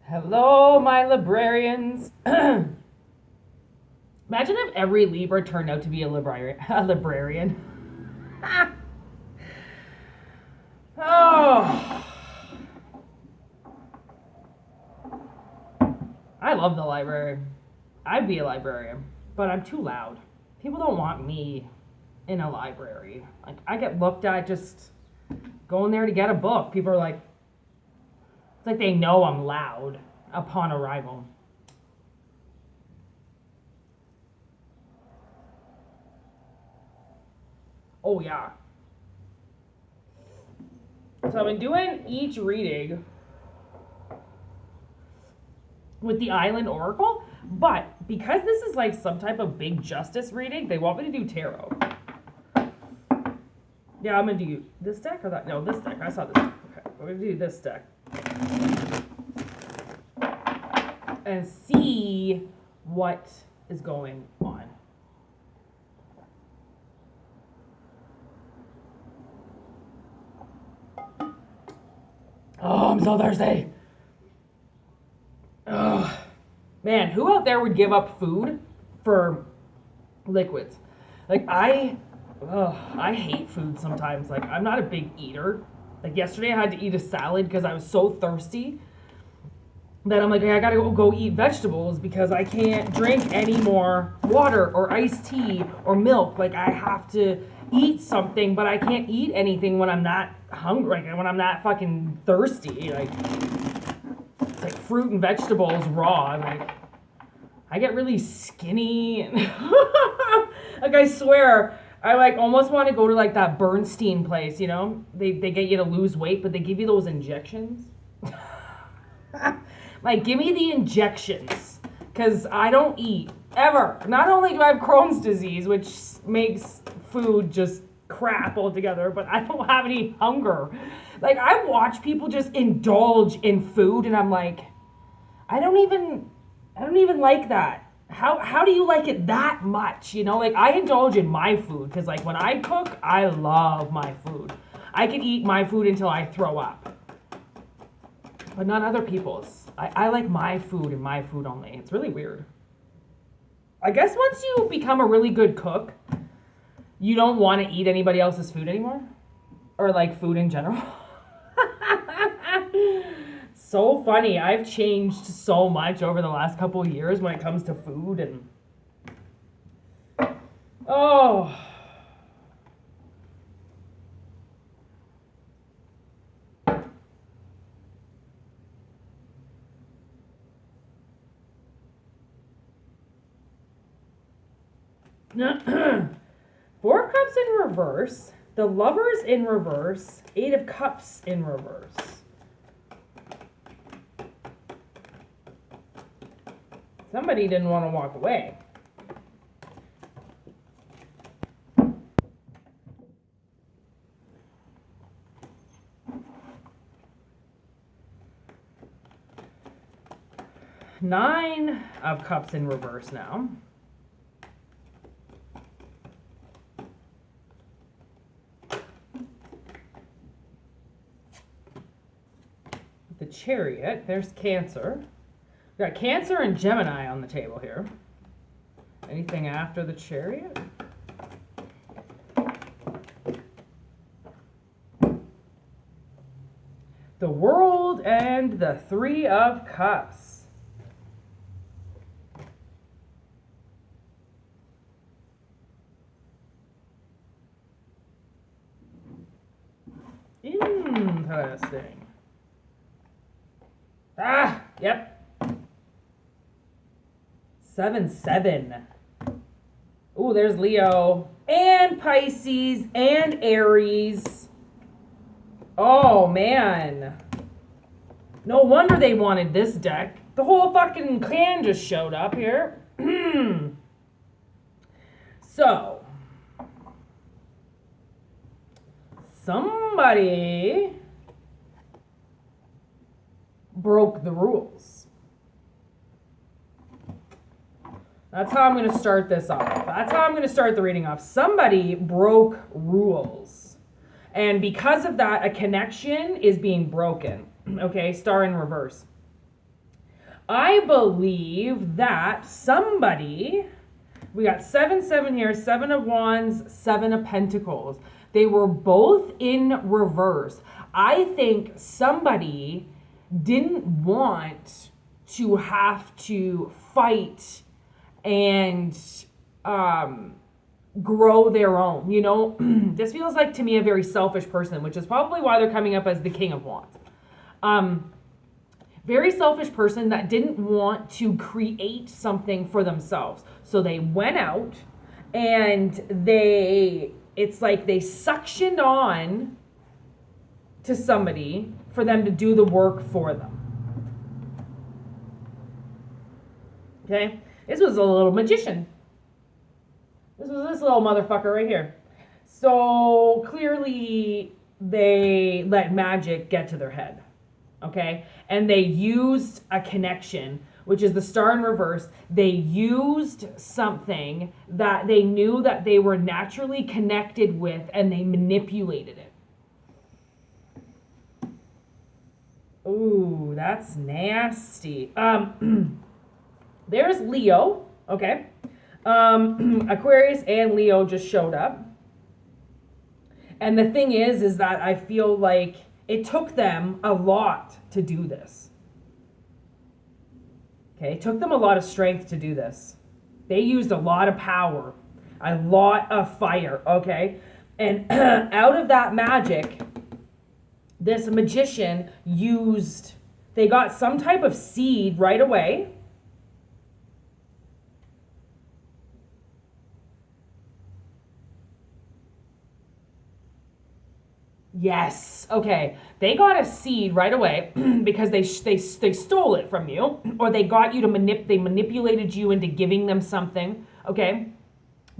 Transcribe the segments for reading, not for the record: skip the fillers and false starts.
Hello, my librarians. Imagine if every Libra turned out to be a librarian. A librarian. Oh, I love the library. I'd be a librarian, but I'm too loud. People don't want me in a library. Like, I get looked at just going there to get a book. People are like, it's like they know I'm loud upon arrival. Oh, yeah. So I've been doing each reading with the Island Oracle, but because this is like some type of big justice reading, they want me to do tarot. Yeah, I'm gonna do this deck or that? No, this deck. I saw this deck. Okay, we're gonna do this deck. And see what is going on. Oh, I'm so thirsty. Ugh. Man, who out there would give up food for liquids? Like, I hate food sometimes. Like, I'm not a big eater. Like, yesterday I had to eat a salad because I was so thirsty that I'm like, hey, I gotta go eat vegetables because I can't drink any more water or iced tea or milk. Like, I have to eat something, but I can't eat anything when I'm not hungry, like when I'm not fucking thirsty. Like, it's like fruit and vegetables raw. Like, I get really skinny. And like, I swear, I like almost want to go to like that Bernstein place, you know? They get you to lose weight, but they give you those injections. Like, give me the injections, because I don't eat, ever. Not only do I have Crohn's disease, which makes food just crap altogether, but I don't have any hunger. Like, I watch people just indulge in food, and I'm like, I don't even like that. How do you like it that much, you know? Like, I indulge in my food, because, like, when I cook, I love my food. I can eat my food until I throw up. But not other people's. I like my food and my food only. It's really weird. I guess once you become a really good cook, you don't want to eat anybody else's food anymore. Or like food in general. So funny. I've changed so much over the last couple of years when it comes to food and... Oh... Four of Cups in reverse, the Lovers in reverse, Eight of Cups in reverse. Somebody didn't want to walk away. Nine of Cups in reverse now. The Chariot, there's Cancer. We've got Cancer and Gemini on the table here. Anything after the Chariot? The World and the Three of Cups. Interesting. Ah, yep. 7-7. Ooh, there's Leo and Pisces and Aries. Oh, man. No wonder they wanted this deck. The whole fucking clan just showed up here. So, somebody broke the rules. That's how I'm going to start this off. That's how I'm going to start the reading off. Somebody broke rules. And because of that, a connection is being broken. Okay, Star in reverse. I believe that somebody, we got 7 here, 7 of Wands, 7 of Pentacles. They were both in reverse. I think somebody didn't want to have to fight and grow their own, you know. This feels like to me a very selfish person, which is probably why they're coming up as the King of Wands. Very selfish person that didn't want to create something for themselves. So they went out and it's like they suctioned on to somebody for them to do the work for them. Okay? This was a little magician. This was this little motherfucker right here. So clearly they let magic get to their head. Okay? And they used a connection, which is the Star in reverse. They used something that they knew that they were naturally connected with, and they manipulated it. Ooh, that's nasty. There's Leo, okay? Aquarius and Leo just showed up. And the thing is that I feel like it took them a lot to do this. Okay, it took them a lot of strength to do this. They used a lot of power, a lot of fire, okay? And out of that magic, this magician they got some type of seed right away. Yes. Okay. They got a seed right away because they stole it from you, or they got you to they manipulated you into giving them something. Okay.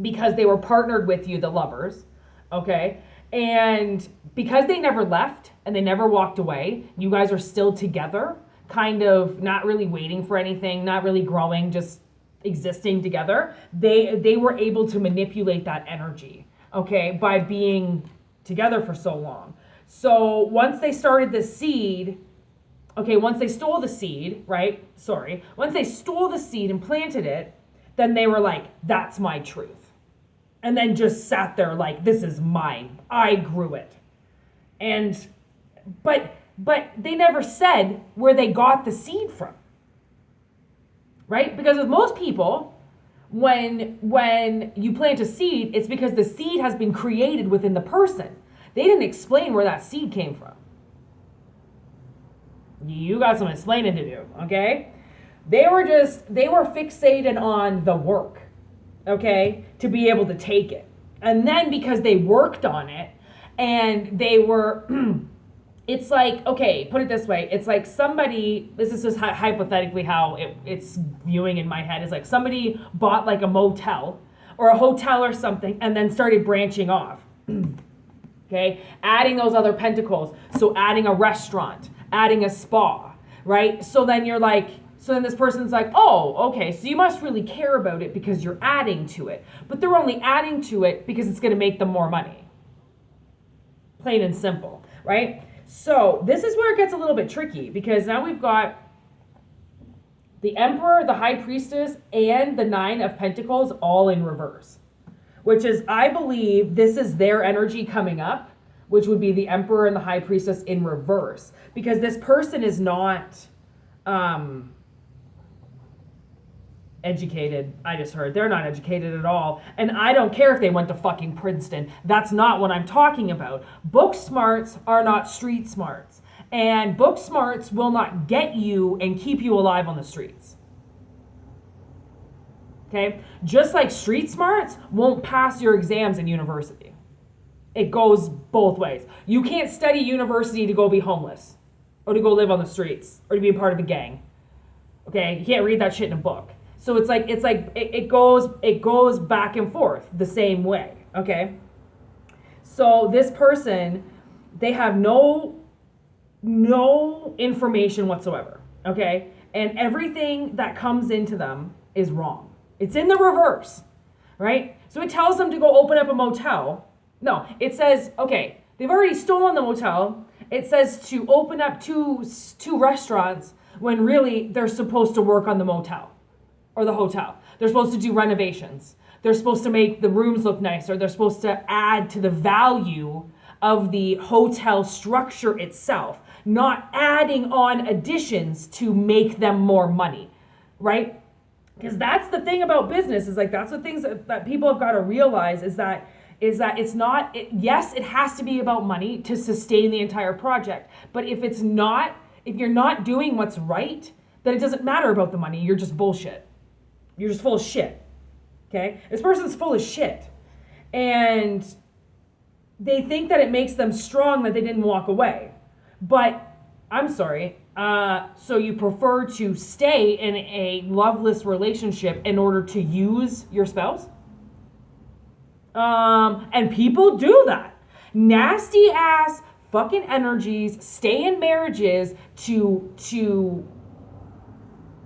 Because they were partnered with you, the lovers. Okay. And because they never left and they never walked away, you guys are still together, kind of not really waiting for anything, not really growing, just existing together. They were able to manipulate that energy. Okay. By being together for so long. So once they started the seed, once they stole the seed, right? Once they stole the seed and planted it, then they were like, that's my truth. And then just sat there like, this is mine. I grew it. But they never said where they got the seed from. Right? Because with most people, when you plant a seed, it's because the seed has been created within the person. They didn't explain where that seed came from. You got some explaining to do, okay? They were fixated on the work, okay, to be able to take it. And then because they worked on it and they were, it's like, okay, put it this way. It's like somebody, this is just hypothetically how it's viewing in my head, is like somebody bought like a motel or a hotel or something and then started branching off. Okay, adding those other pentacles. So adding a restaurant, adding a spa, right? So then this person's like, oh, okay, so you must really care about it because you're adding to it. But they're only adding to it because it's going to make them more money. Plain and simple, right? So this is where it gets a little bit tricky, because now we've got the Emperor, the High Priestess, and the 9 of Pentacles all in reverse. Which is, I believe, this is their energy coming up, which would be the Emperor and the High Priestess in reverse. Because this person is not educated. I just heard they're not educated at all. And I don't care if they went to fucking Princeton. That's not what I'm talking about. Book smarts are not street smarts. And book smarts will not get you and keep you alive on the streets. Okay? Just like street smarts won't pass your exams in university. It goes both ways. You can't study university to go be homeless or to go live on the streets or to be a part of a gang. Okay? You can't read that shit in a book. So it goes back and forth the same way. Okay? So this person, they have no information whatsoever. Okay? And everything that comes into them is wrong. It's in the reverse, right? So it tells them to go open up a motel. No, it says, okay, they've already stolen the motel. It says to open up two restaurants, when really they're supposed to work on the motel or the hotel. They're supposed to do renovations. They're supposed to make the rooms look nicer. They're supposed to add to the value of the hotel structure itself, not adding on additions to make them more money, right? Because that's the thing about business, is like, that's the things that people have got to realize is that it's not, yes, it has to be about money to sustain the entire project. But if you're not doing what's right, then it doesn't matter about the money. You're just bullshit. You're just full of shit. Okay? This person's full of shit. And they think that it makes them strong that they didn't walk away. But I'm sorry. So you prefer to stay in a loveless relationship in order to use your spouse? And people do that. Nasty ass fucking energies stay in marriages to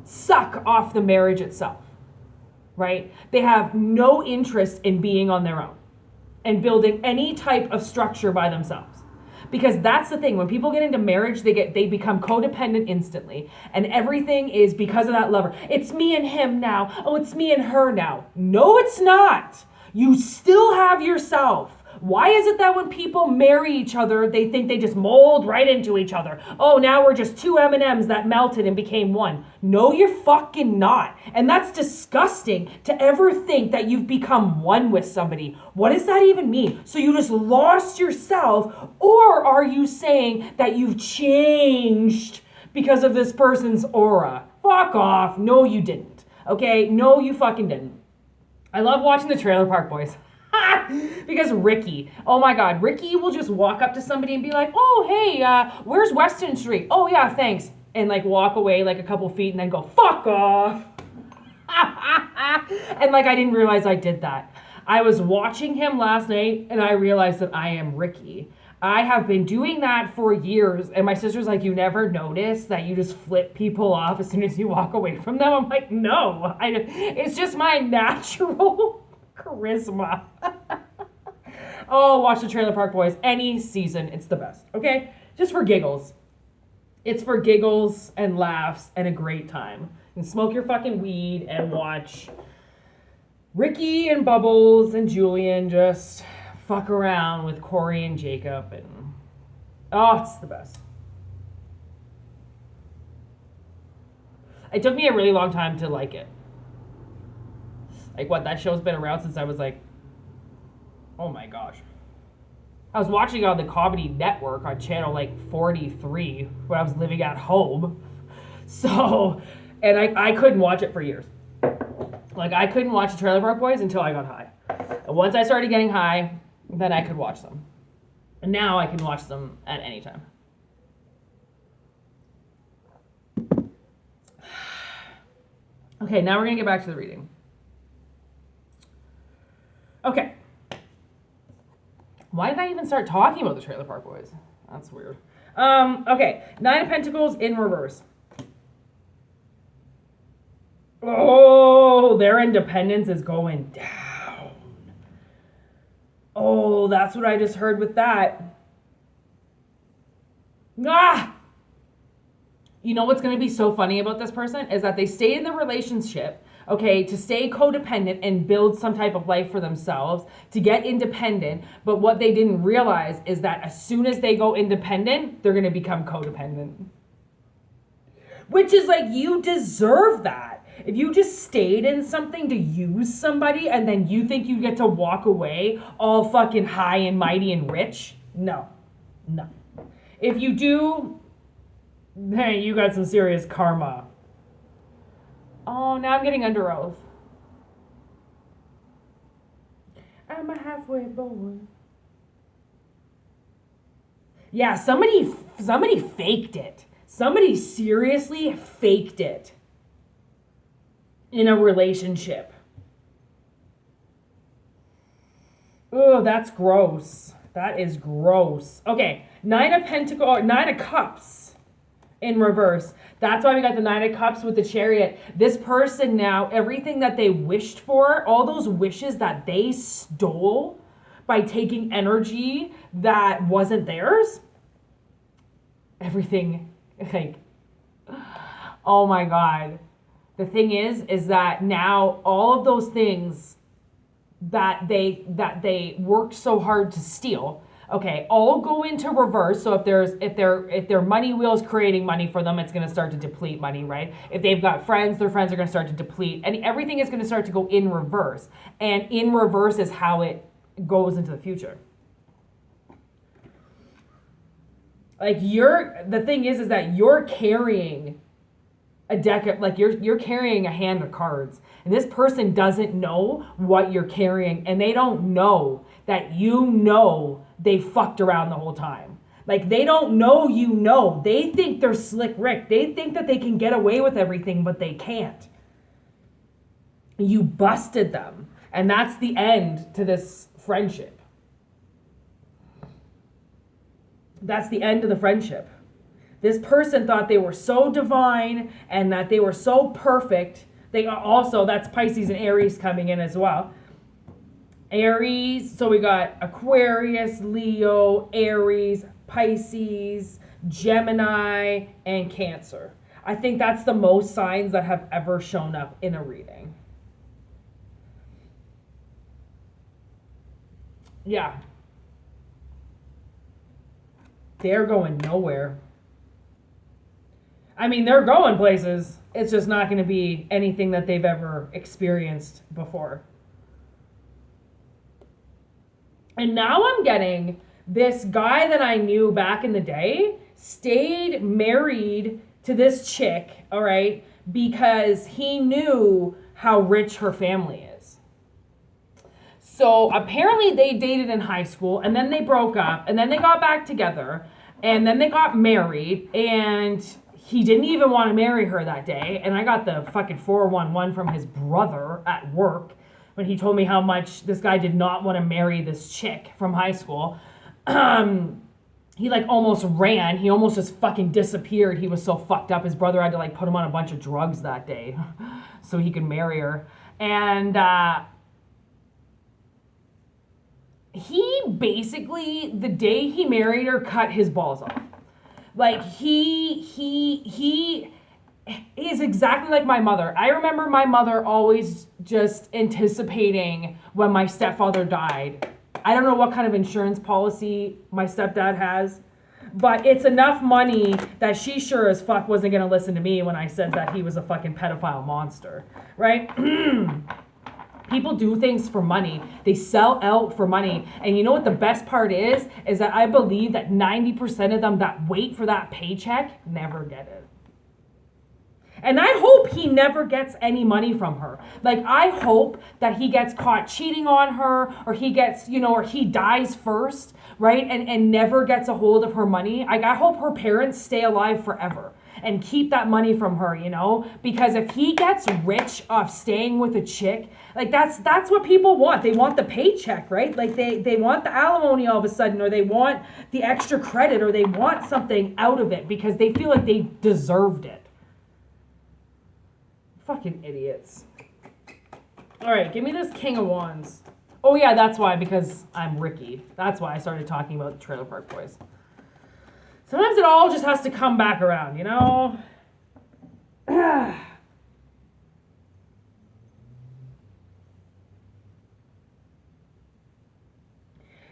suck off the marriage itself. Right? They have no interest in being on their own and building any type of structure by themselves. Because that's the thing. When people get into marriage, they become codependent instantly. And everything is because of that lover. It's me and him now. Oh, it's me and her now. No, it's not. You still have yourself. Why is it that when people marry each other, they think they just mold right into each other? Oh, now we're just two M&Ms that melted and became one. No, you're fucking not. And that's disgusting to ever think that you've become one with somebody. What does that even mean? So you just lost yourself? Or are you saying that you've changed because of this person's aura? Fuck off. No, you didn't. Okay? No, you fucking didn't. I love watching the Trailer Park Boys. Because Ricky, oh my God, Ricky will just walk up to somebody and be like, oh, hey, where's Weston Street? Oh yeah, thanks. And like walk away like a couple feet and then go, fuck off. And like, I didn't realize I did that. I was watching him last night and I realized that I am Ricky. I have been doing that for years. And my sister's like, you never notice that you just flip people off as soon as you walk away from them? I'm like, no, it's just my natural charisma. Oh, watch the Trailer Park Boys any season. It's the best. Okay? Just for giggles. It's for giggles and laughs and a great time. And smoke your fucking weed and watch Ricky and Bubbles and Julian just fuck around with Corey and Jacob. And oh, it's the best. It took me a really long time to like it. Like, what, that show's been around since I was like, oh my gosh. I was watching it on the Comedy Network on channel like 43 when I was living at home. So, and I couldn't watch it for years. Like, I couldn't watch the Trailer Park Boys until I got high. And once I started getting high, then I could watch them. And now I can watch them at any time. Okay, now we're going to get back to the reading. Okay. Why did I even start talking about the Trailer Park Boys? That's weird. Okay. 9 of Pentacles in reverse. Oh, their independence is going down. Oh, that's what I just heard with that. Ah! You know what's going to be so funny about this person is that they stay in the relationship, okay, to stay codependent and build some type of life for themselves, to get independent. But what they didn't realize is that as soon as they go independent, they're going to become codependent. Which is like, you deserve that. If you just stayed in something to use somebody and then you think you get to walk away all fucking high and mighty and rich, no. If you do, hey, you got some serious karma. Oh, now I'm getting under oath. I'm a halfway boy. Yeah, somebody faked it. Somebody seriously faked it in a relationship. Oh, that's gross. That is gross. Okay, 9 of Cups in reverse. That's why we got the 9 of Cups with the Chariot. This person now, everything that they wished for, all those wishes that they stole by taking energy that wasn't theirs, everything, like, Oh my God. The thing is that now all of those things that they worked so hard to steal, okay, all go into reverse. So if their money wheel's creating money for them, it's going to start to deplete money, right? If they've got friends, their friends are going to start to deplete, and everything is going to start to go in reverse. And in reverse is how it goes into the future. Like the thing is that you're carrying a deck of, like you're carrying a hand of cards, and this person doesn't know what you're carrying, and they don't know that they fucked around the whole time. Like they don't know, they think they're slick Rick. They think that they can get away with everything, but they can't. You busted them, and that's the end to this friendship. That's the end of the friendship. This person thought they were so divine and that they were so perfect. They are also, that's Pisces and Aries coming in as well. Aries, so we got Aquarius, Leo, Aries, Pisces, Gemini, and Cancer. I think that's the most signs that have ever shown up in a reading. Yeah. They're going nowhere. I mean, they're going places. It's just not going to be anything that they've ever experienced before. And now I'm getting this guy that I knew back in the day stayed married to this chick, all right, because he knew how rich her family is. So apparently they dated in high school, and then they broke up, and then they got back together, and then they got married, and he didn't even want to marry her that day. And I got the fucking 411 from his brother at work when he told me how much this guy did not want to marry this chick from high school. He like almost ran. He almost just fucking disappeared. He was so fucked up. His brother had to like put him on a bunch of drugs that day so he could marry her. And he basically, the day he married her, cut his balls off. Like he is exactly like my mother. I remember my mother always just anticipating when my stepfather died. I don't know what kind of insurance policy my stepdad has, but it's enough money that she sure as fuck wasn't going to listen to me when I said that he was a fucking pedophile monster, right? People do things for money. They sell out for money. And you know what the best part is that I believe that 90% of them that wait for that paycheck never get it. And I hope he never gets any money from her. Like, I hope that he gets caught cheating on her, or he gets, or he dies first, right? And never gets a hold of her money. I hope her parents stay alive forever and keep that money from her, because if he gets rich off staying with a chick, like that's what people want. They want the paycheck, right? Like they want the alimony all of a sudden, or they want the extra credit, or they want something out of it because they feel like they deserved it. Fucking idiots. All right, give me this King of Wands. Oh yeah, that's why, because I'm Ricky. That's why I started talking about the Trailer Park Boys. Sometimes it all just has to come back around,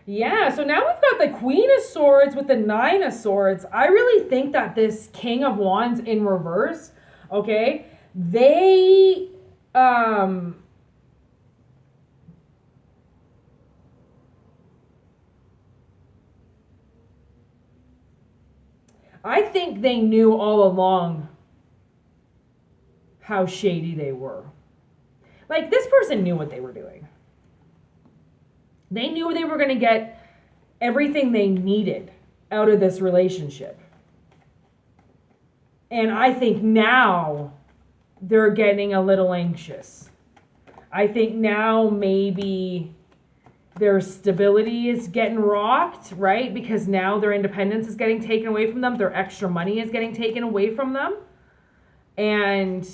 Yeah, so now we've got the Queen of Swords with the Nine of Swords. I really think that this King of Wands in reverse, okay, they, I think they knew all along how shady they were. Like, this person knew what they were doing. They knew they were going to get everything they needed out of this relationship. And I think now they're getting a little anxious. I think now maybe their stability is getting rocked, right? Because now their independence is getting taken away from them. Their extra money is getting taken away from them. And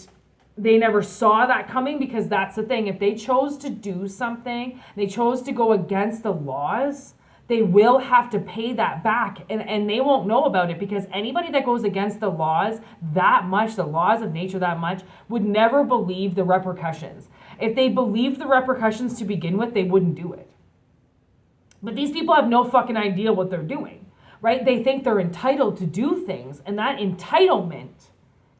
they never saw that coming, because that's the thing. If they chose to do something, they chose to go against the laws, they will have to pay that back, and they won't know about it, because anybody that goes against the laws that much, the laws of nature that much, would never believe the repercussions. If they believed the repercussions to begin with, they wouldn't do it. But these people have no fucking idea what they're doing, right? They think they're entitled to do things, and that entitlement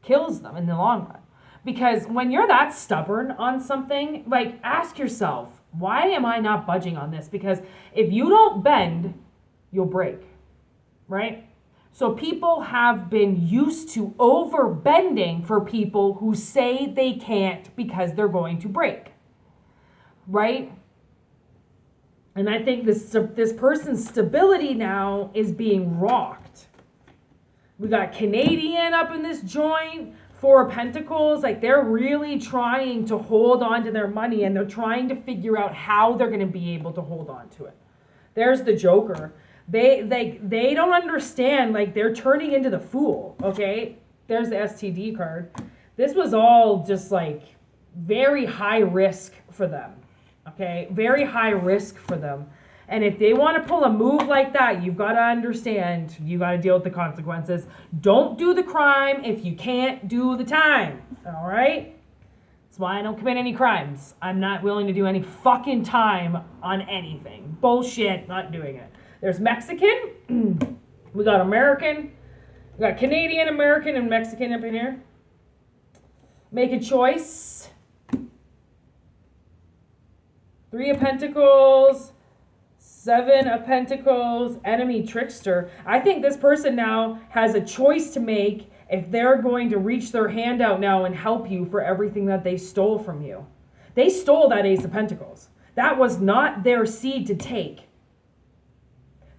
kills them in the long run. Because when you're that stubborn on something, like, ask yourself, why am I not budging on this? Because if you don't bend, you'll break, right? So people have been used to over bending for people who say they can't because they're going to break, right? And I think this person's stability now is being rocked. We got Canadian up in this joint, Four of Pentacles. Like, they're really trying to hold on to their money, and they're trying to figure out how they're going to be able to hold on to it. There's the Joker. They don't understand, like, they're turning into the Fool, okay? There's the STD card. This was all just, like, very high risk for them. Okay, very high risk for them. And if they want to pull a move like that, you've got to understand, you got to deal with the consequences. Don't do the crime if you can't do the time. All right? That's why I don't commit any crimes. I'm not willing to do any fucking time on anything. Bullshit, not doing it. There's Mexican. We got American. We got Canadian, American, and Mexican up in here. Make a choice. Three of Pentacles, Seven of Pentacles, Enemy, Trickster. I think this person now has a choice to make if they're going to reach their hand out now and help you for everything that they stole from you. They stole that Ace of Pentacles. That was not their seed to take.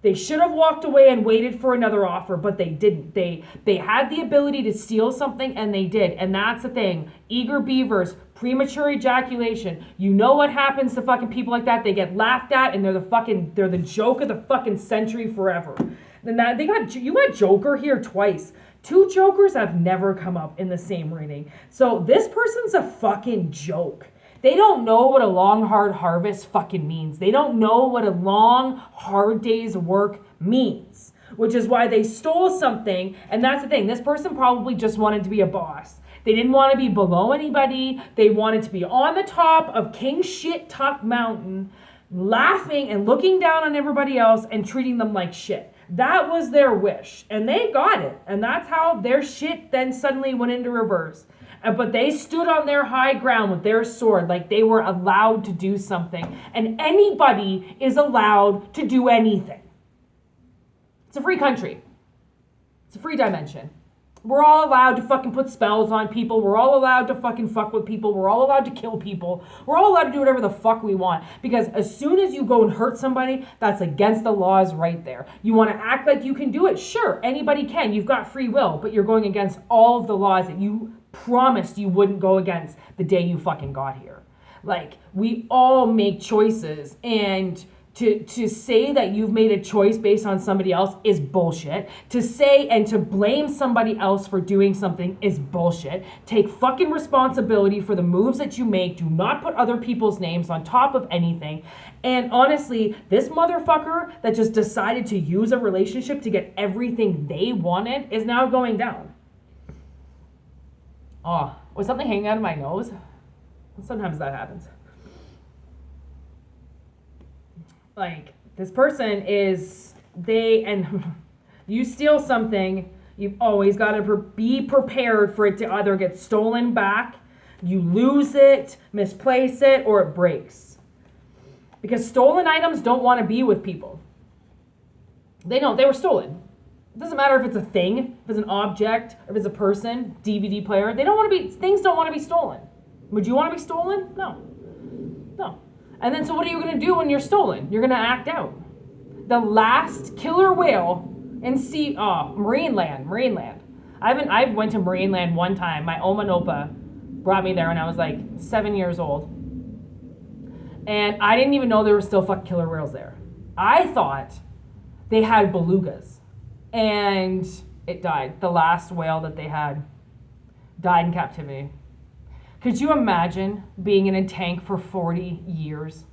They should have walked away and waited for another offer, but they didn't. They had the ability to steal something, and they did. And that's the thing. Eager beavers, premature ejaculation. You know what happens to fucking people like that? They get laughed at, and they're the joke of the fucking century forever. And that you got Joker here twice. Two Jokers have never come up in the same reading. So this person's a fucking joke. They don't know what a long, hard harvest fucking means. They don't know what a long, hard day's work means, which is why they stole something. And that's the thing. This person probably just wanted to be a boss. They didn't want to be below anybody. They wanted to be on the top of King Shit Tuck Mountain, laughing and looking down on everybody else and treating them like shit. That was their wish. And they got it. And that's how their shit then suddenly went into reverse. But they stood on their high ground with their sword, like they were allowed to do something. And anybody is allowed to do anything. It's a free country. It's a free dimension. We're all allowed to fucking put spells on people. We're all allowed to fucking fuck with people. We're all allowed to kill people. We're all allowed to do whatever the fuck we want. Because as soon as you go and hurt somebody, that's against the laws right there. You want to act like you can do it? Sure, anybody can. You've got free will. But you're going against all of the laws that you promised you wouldn't go against the day you fucking got here. Like, we all make choices, and to say that you've made a choice based on somebody else is bullshit. To say and to blame somebody else for doing something is bullshit. Take fucking responsibility for the moves that you make. Do not put other people's names on top of anything. And honestly, this motherfucker that just decided to use a relationship to get everything they wanted is now going down. Oh, was something hanging out of my nose? Sometimes that happens. Like, this person is, and you steal something, you've always got to be prepared for it to either get stolen back, you lose it, misplace it, or it breaks. Because stolen items don't want to be with people. They don't, they were stolen. It doesn't matter if it's a thing, if it's an object, if it's a person, DVD player. Things don't want to be stolen. Would you want to be stolen? No. No. And then so what are you going to do when you're stolen? You're going to act out. The last killer whale in Marineland. I went to Marineland one time. My Oma and Opa brought me there when I was like 7 years old. And I didn't even know there were still fucking killer whales there. I thought they had belugas. And it died. The last whale that they had died in captivity. Could you imagine being in a tank for 40 years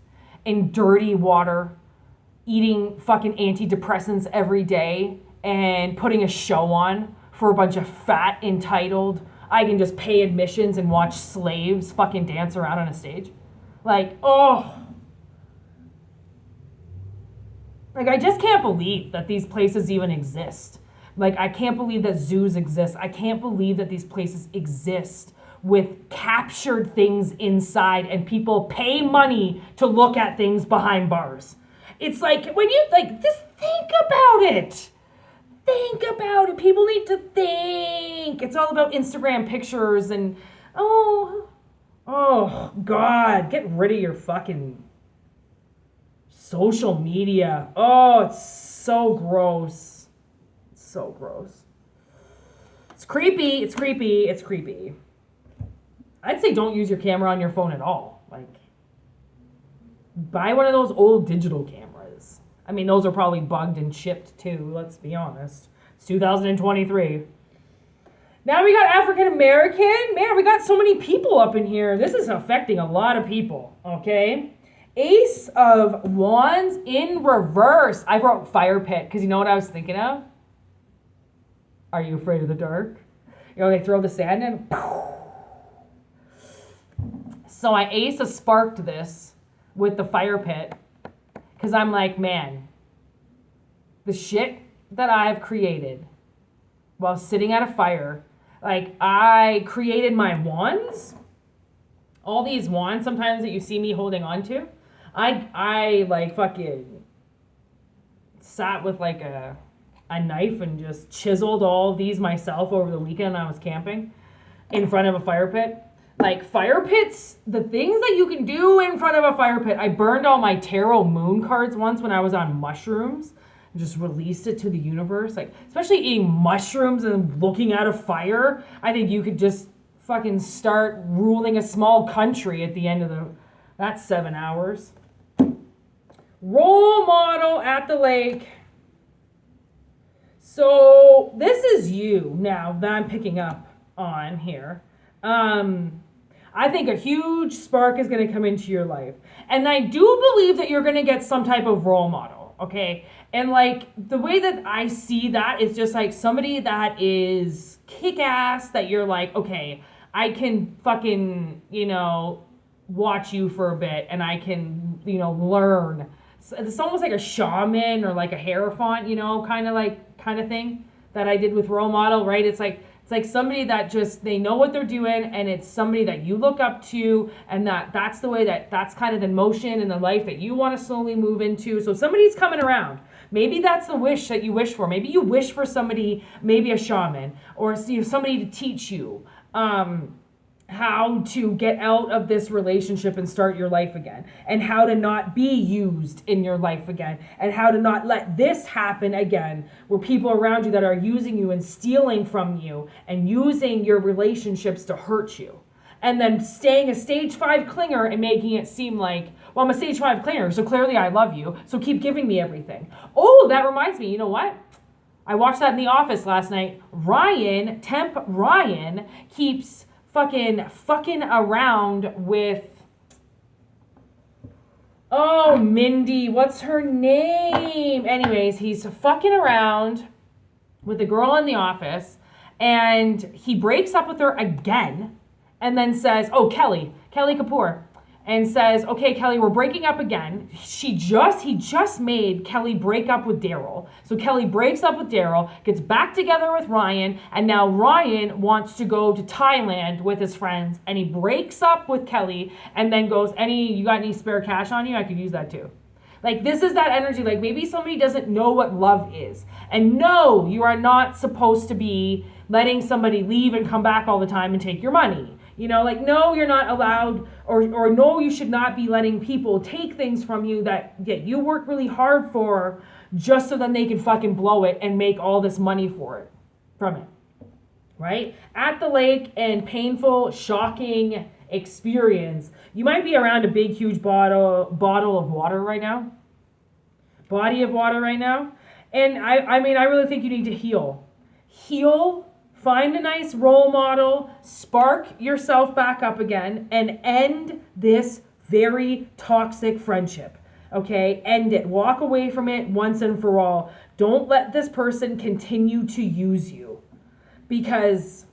in dirty water eating fucking antidepressants every day and putting a show on for a bunch of fat, entitled, I can just pay admissions and watch slaves fucking dance around on a stage. Like, oh. Like, I just can't believe that these places even exist. Like, I can't believe that zoos exist. I can't believe that these places exist with captured things inside and people pay money to look at things behind bars. It's like, when you, like, just think about it. Think about it. People need to think. It's all about Instagram pictures and, oh, God, get rid of your fucking social media. Oh, it's so gross. It's so gross. It's creepy. It's creepy. It's creepy. I'd say don't use your camera on your phone at all. Like, buy one of those old digital cameras. I mean, those are probably bugged and chipped too, let's be honest. It's 2023. Now we got African American. Man, we got so many people up in here. This is affecting a lot of people, okay? Ace of Wands in reverse. I wrote fire pit because you know what I was thinking of? Are you afraid of the dark? You know, they throw the sand in. So I Ace of sparked this with the fire pit because I'm like, man, the shit that I've created while sitting at a fire, like I created my wands, all these wands sometimes that you see me holding on to. I like fucking sat with like a knife and just chiseled all of these myself over the weekend I was camping in front of a fire pit. Like fire pits, the things that you can do in front of a fire pit. I burned all my tarot moon cards once when I was on mushrooms and just released it to the universe. Like, especially eating mushrooms and looking at a fire. I think you could just fucking start ruling a small country at the end of that's 7 hours. Role model at the lake. So this is you now that I'm picking up on here. I think a huge spark is going to come into your life. And I do believe that you're going to get some type of role model, okay? And like the way that I see that is just like somebody that is kick-ass, that you're like, okay, I can fucking, you know, watch you for a bit and I can, you know, learn. It's almost like a shaman or like a hierophant, you know, kind of thing that I did with role model, right? It's like somebody that just, they know what they're doing, and it's somebody that you look up to, and that's the way that's kind of the motion in the life that you want to slowly move into. So somebody's coming around. Maybe that's the wish that you wish for. Maybe you wish for somebody, maybe a shaman, or somebody to teach you how to get out of this relationship and start your life again, and how to not be used in your life again, and how to not let this happen again, where people around you that are using you and stealing from you and using your relationships to hurt you, and then staying a stage 5 clinger and making it seem like, well, I'm a stage 5 clinger, so clearly I love you, so keep giving me everything. Oh, that reminds me, you know what? I watched that in The Office last night. Temp Ryan keeps fucking around with, oh, Mindy, what's her name? Anyways, he's fucking around with a girl in the office, and he breaks up with her again, and then says, oh, Kelly Kapoor, and says, okay, Kelly, we're breaking up again. He just made Kelly break up with Daryl. So Kelly breaks up with Daryl, gets back together with Ryan, and now Ryan wants to go to Thailand with his friends, and he breaks up with Kelly, and then goes, you got any spare cash on you? I could use that too. Like, this is that energy. Like, maybe somebody doesn't know what love is. And no, you are not supposed to be letting somebody leave and come back all the time and take your money. You know, like, no, you're not allowed, or no, you should not be letting people take things from you that you work really hard for, just so then they can fucking blow it and make all this money from it, right? At the lake, and painful, shocking experience. You might be around a big, huge bottle of water right now, body of water right now. And I mean, I really think you need to heal. Find a nice role model, spark yourself back up again, and end this very toxic friendship. Okay, end it. Walk away from it once and for all. Don't let this person continue to use you. Because,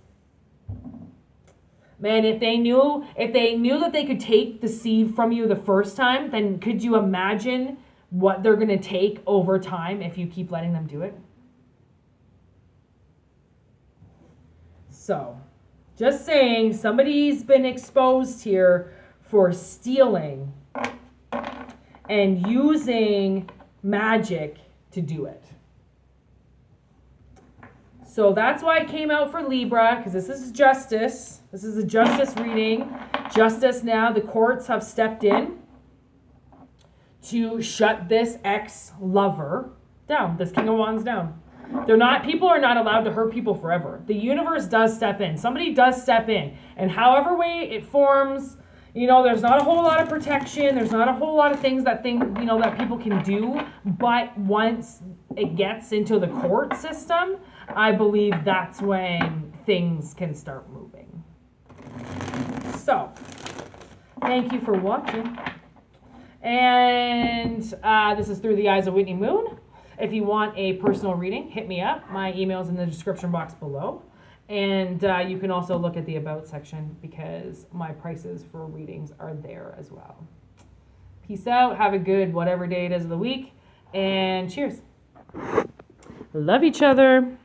man, if they knew that they could take the seed from you the first time, then could you imagine what they're going to take over time if you keep letting them do it? So, just saying, somebody's been exposed here for stealing and using magic to do it. So that's why I came out for Libra, because this is justice. This is a justice reading. Justice now, the courts have stepped in to shut this ex-lover down, this King of Wands down. People are not allowed to hurt people forever. The universe does step in. Somebody does step in. And however way it forms, there's not a whole lot of protection. There's not a whole lot of things that people can do. But once it gets into the court system, I believe that's when things can start moving. So, thank you for watching. And this is Through the Eyes of Whitney Moon. If you want a personal reading, hit me up. My email's in the description box below. And you can also look at the About section because my prices for readings are there as well. Peace out. Have a good whatever day it is of the week. And cheers. Love each other.